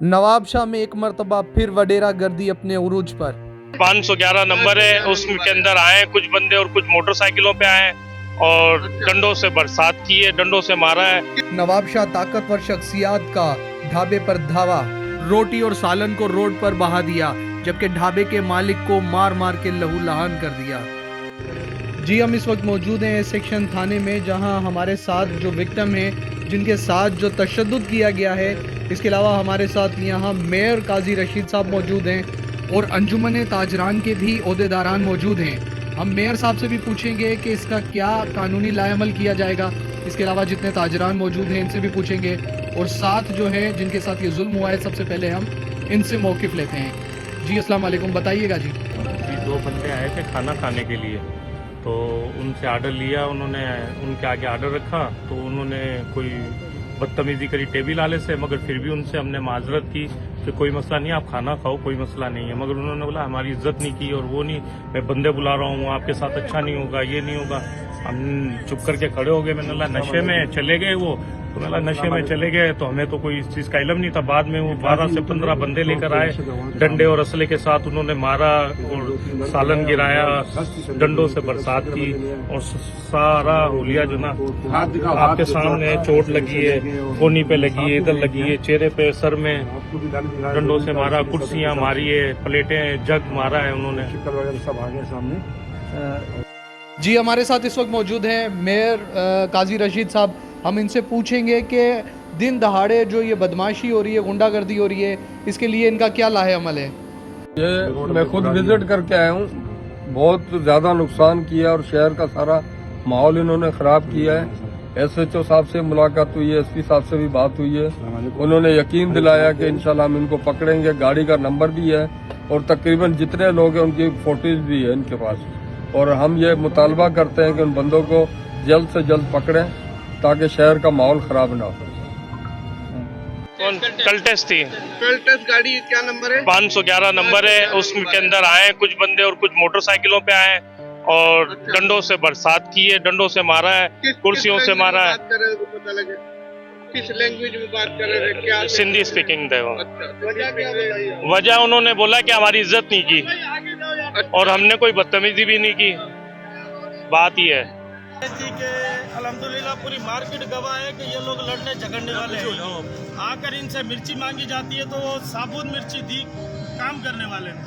नवाब शाह में एक मरतबा फिर वडेरा गर्दी अपने उरूज पर। 511 नंबर है, उसके अंदर आए कुछ बंदे और कुछ मोटरसाइकिलों पे आए और डंडों से बरसात की है, डंडों से मारा है। नवाब शाह ताकतवर शख्सियात का ढाबे पर धावा, रोटी और सालन को रोड पर बहा दिया, जबकि ढाबे के मालिक को मार मार के लहूलुहान कर दिया। जी, हम इस वक्त मौजूद हैं सेक्शन थाने में, जहां हमारे साथ जो विक्टिम हैं, जिनके साथ जो तशद्दुद किया गया है, इसके अलावा हमारे साथ यहाँ मेयर काजी रशीद साहब मौजूद हैं और अंजुमन ताजरान के भी ओहदेदारान मौजूद हैं। हम मेयर साहब से भी पूछेंगे कि इसका क्या कानूनी लाएअमल किया जाएगा। इसके अलावा जितने ताजरान मौजूद हैं इनसे भी पूछेंगे, और साथ जो है जिनके साथ ये जुल्म हुआ है, सबसे पहले हम इनसे मौक़िफ़ लेते हैं। जी अस्सलाम वालेकुम, बताइएगा जी। दो बंदे आए थे खाना खाने के लिए, तो उनसे आर्डर लिया, उन्होंने उनके आगे आर्डर रखा, तो उन्होंने कोई बदतमीजी करी टेबल वाले से, मगर फिर भी उनसे हमने माजरत की कि कोई मसला नहीं, आप खाना खाओ, कोई मसला नहीं है। मगर उन्होंने बोला हमारी इज्जत नहीं की और वो नहीं, मैं बंदे बुला रहा हूँ, आपके साथ अच्छा नहीं होगा, ये नहीं होगा। हम चुप करके खड़े हो गए। मैंने बोला नशे में चले गए वो, तो मैंने नशे में चले गए, तो हमें तो कोई इस चीज़ का इल्म नहीं था। बाद में वो 12 से 15 बंदे लेकर आए, डंडे और असले के साथ उन्होंने मारा और सालन गिराया, डंडों से बरसात की, और सारा होलिया जो ना आपके सामने चोट लगी है, कोनी पे लगी है, इधर लगी है, चेहरे पे, सर में डंडों से मारा, कुर्सियां मारी है, प्लेटें, जग मारा है उन्होंने। जी, हमारे साथ इस वक्त मौजूद हैं मेयर काजी रशीद साहब। हम इनसे पूछेंगे कि दिन दहाड़े जो ये बदमाशी हो रही है, गुंडागर्दी हो रही है, इसके लिए इनका क्या लाहे अमल है। ये मैं खुद विजिट करके आया हूँ, बहुत ज़्यादा नुकसान किया और शहर का सारा माहौल इन्होंने ख़राब किया है। SHO साहब से मुलाकात हुई है, SP साहब से भी बात हुई है, उन्होंने यकीन दिलाया कि इंशाल्लाह हम इनको पकड़ेंगे। गाड़ी का नंबर भी है और तकरीबन जितने लोग हैं उनकी फोटोज भी है इनके पास, और हम ये मुतालबा करते हैं कि उन बंदों को जल्द से जल्द पकड़ें ताकि शहर का माहौल ख़राब ना हो। कल टेस्ट थी, कल टेस्ट गाड़ी क्या नंबर है? 511 नंबर है, उसके अंदर आए कुछ बंदे और कुछ मोटरसाइकिलों पे आए और डंडों से बरसात की है, डंडों से मारा है, कुर्सियों से मारा है। पता लगे किस लैंग्वेज में बात कर रहे थे? क्या सिंधी स्पीकिंग थे वो। वजह क्या बताइए? वजह उन्होंने बोला कि हमारी इज्जत नहीं की और हमने कोई बदतमीजी भी नहीं की। बात ही है कि अल्हम्दुलिल्लाह पूरी मार्केट गवाह है कि ये लोग लड़ने झगड़ने वाले हैं। आकर इनसे मिर्ची मांगी जाती है तो वो साबुत मिर्ची दी काम करने वाले हैं,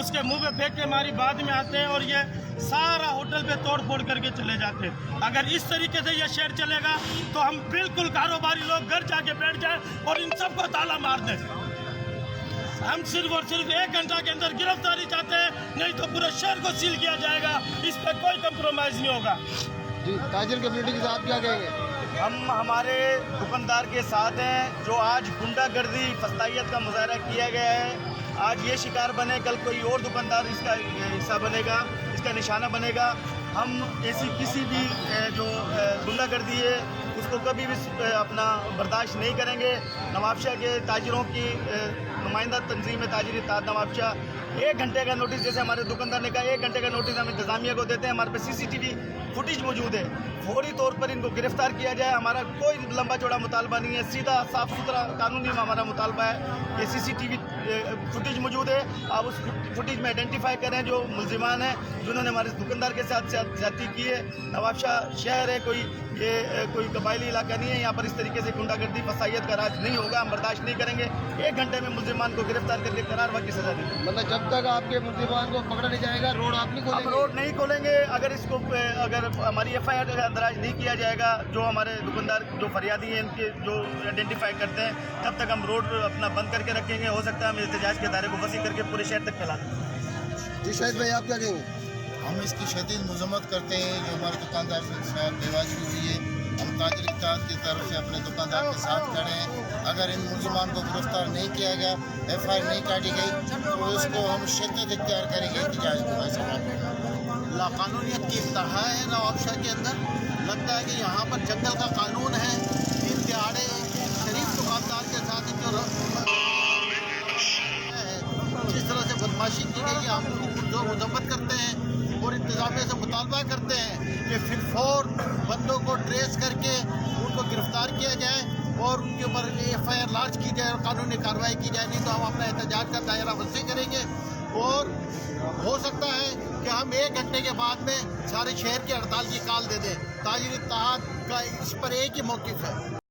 उसके मुंह पे फेंक के हमारी बाद में आते हैं और ये सारा होटल पे तोड़ फोड़ करके चले जाते हैं। अगर इस तरीके से ये शहर चलेगा तो हम बिल्कुल कारोबारी लोग घर जाके बैठ जाए और इन सबको ताला मार दें। हम सिर्फ और सिर्फ 1 घंटा के अंदर गिरफ्तारी चाहते हैं, नहीं तो पूरे शहर को सील किया जाएगा। इस पर कोई कम्प्रोमाइज नहीं होगा। जी, ताजिर कम्युनिटी के साथ क्या कहेंगे? हम हमारे दुकानदार के साथ हैं जो आज गुंडागर्दी फस्तायत का मुजाहरा किया गया है। आज ये शिकार बने, कल कोई और दुकानदार इसका हिस्सा बनेगा, इसका निशाना बनेगा। हम ऐसी किसी भी जो गुंडागर्दी है उसको कभी भी अपना बर्दाश्त नहीं करेंगे। नवाबशाह के ताजिरों की नुमाइंदा तंजीम है ताजिर इत्तेहाद नवाबशाह, 1 घंटे का नोटिस, जैसे हमारे दुकानदार ने कहा 1 घंटे का नोटिस हम इंतजामिया को देते हैं। हमारे पास CCTV फुटेज मौजूद है, फौरी तौर पर इनको गिरफ्तार किया जाए। हमारा कोई लंबा चौड़ा मुतालबा नहीं है, सीधा साफ सुथरा कानूनी हमारा मुतालबा है। ये CCTV फुटेज मौजूद है, आप उस फुटेज में आइडेंटिफाई करें जो मुलजिमान हैं जिन्होंने हमारे दुकानदार के साथ ज्यादती की है। नवाबशाह शहर है, कोई कबायली इलाका नहीं है, यहाँ पर इस तरीके से गुंडागर्दी फसाइयत का राज नहीं होगा, हम बर्दाश्त नहीं करेंगे। 1 घंटे में मुलजिमान को गिरफ्तार करके करार वक्त की सजा देंगे। मतलब जब तक आपके मुलजिमान को पकड़ा नहीं जाएगा रोड आप नहीं हम खोलेंगे? रोड नहीं खोलेंगे अगर हमारी FIR दराज नहीं किया जाएगा, जो हमारे दुकानदार जो फरियादी हैं इनके जो आइडेंटिफाई करते हैं, तब तक हम रोड अपना बंद करके रखेंगे। हो सकता है हम एहतजाज के दायरे को वसी करके पूरे शहर तक फैला दें। जी शाहिद भाई, आप क्या कहेंगे? हम इसकी शदीद मजम्मत करते हैं जो हमारे दुकानदार के साथ बेवाजी हुई है। हम ताजिर इत्तेहाद की तरफ से अपने दुकानदार के साथ खड़े हैं। अगर इन मुलजमान को गिरफ्तार नहीं किया गया, FIR नहीं काटी गई, तो इसको हम शिद्दत इख्तियार करेंगे एहतजाज को। ऐसा लाकानूनियत की इंतहा है नवाबशाह के अंदर। लगता है कि यहाँ पर जंगल का कानून है। दिन दिहाड़े शरीफ दुकानदार के साथ जो जिस तरह से बदमाशी की गई है, हम उनको मजम्मत करते हैं और इंतजामिया से मुतालबा करते हैं कि फिर फौर बंदों को ट्रेस करके उनको गिरफ्तार किया जाए और उनके ऊपर FIR लॉन्च की जाए और कानूनी कार्रवाई की जाए, नहीं तो हम अपना एहतजाज का दायरा वसी करेंगे। और हो सकता है कि हम 1 घंटे के बाद में सारे शहर की हड़ताल की कॉल दे दें। ताजिर इत्तेहाद का इस पर एक ही मौक़िफ़ है।